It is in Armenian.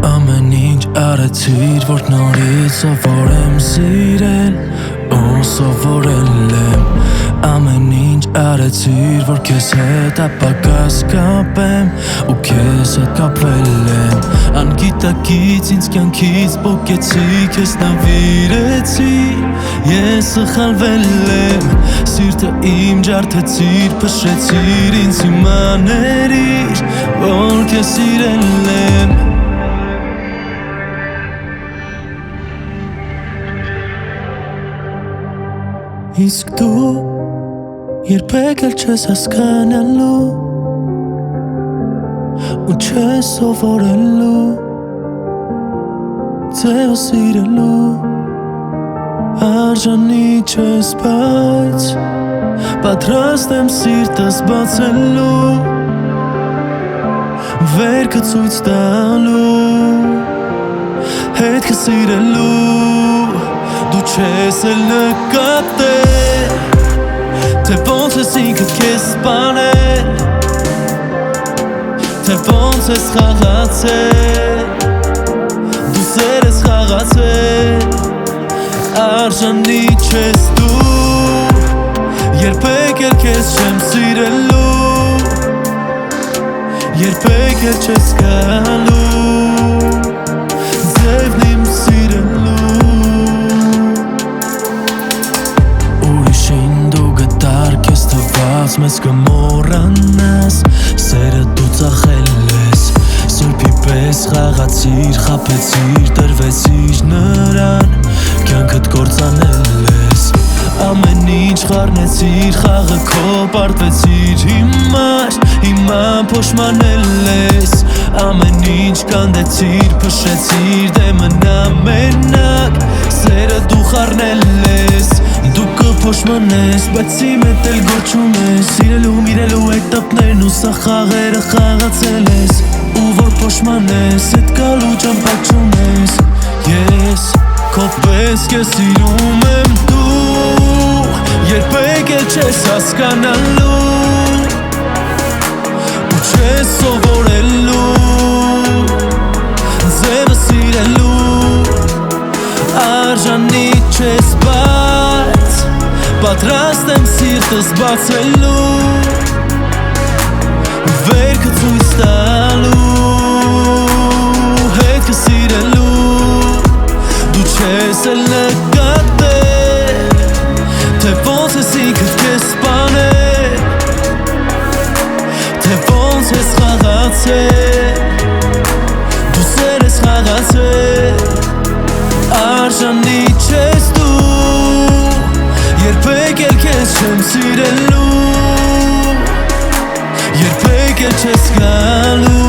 Ամեն ինչ արեցիր, որ նորից սովորեմ սիրել ու սովորել եմ Ամեն ինչ արեցիր, որ քեզ հետ ապագաս կապեմ ու քեզ հետ կապվել եմ Անգիտակից ինձ կյանքից պոկեցի, քեզ նավիրեցի Ես սխալվել եմ, սիրտը իմ ջարդեցիր, փշրեցիր ինձ իմաներիր, որ քեզ սիրել եմ Իսկ դու երբեք էլ չես հասկանալու ու չես սովորելու ձեզ սիրելու արժանի չես բայց պատրաստ եմ սիրտս բացելու վերքը ցույց տալու հետքը սիրելու դու չես էլ նկատել Թե ոնց ես ինքդ քեզ սպանել Թե ոնց ես խաղացել Դու սեր ես խաղացել Արժանի չես դու Երբեք էլ քեզ չեմ սիրելու Երբեք էլ չես գալու Ձևն իմ սիրելու Մեզ կմոռանաս, սերը դու ծախել ես Սուրբի պես խաղացիր, խապեցիր, տրվեցիր նրան Կյանքդ կործանել ես Ամեն ինչ խառնեցիր, խաղը քո պարտվեցիր Հիմա փոշմանել ես Ամեն ինչ կանդեցիր, փշեցիր, դե մնա մենակ Սերը դու խառնել ես Դու կփոշմանես, բայց իմ հետ էլ գոչում ես Սիրելու, միրելու էտապներն ու սա խաղերը խաղացել ես Ու որ փոշմանես, էտ գալու ճամփակ չունես Ես քո պես քեզ սիրում եմ դու Երբեք էլ չես հասկանալու Ու չես սովորելու Ձևը սիրելու Արժանի չես բայց Պատրաստ եմ սիրտս բացելու Վերքը ցույց տալու Հետքը սիրելու Դու չես էլ նկատել Թե ոնց ես ինքդ քեզ սպանել Թե ոնց ես խաղացել Դու սեր ես խաղացել Արժանի չես դու Երբեք էլ քեզ չեմ սիրելու Երբեք էլ չես գալու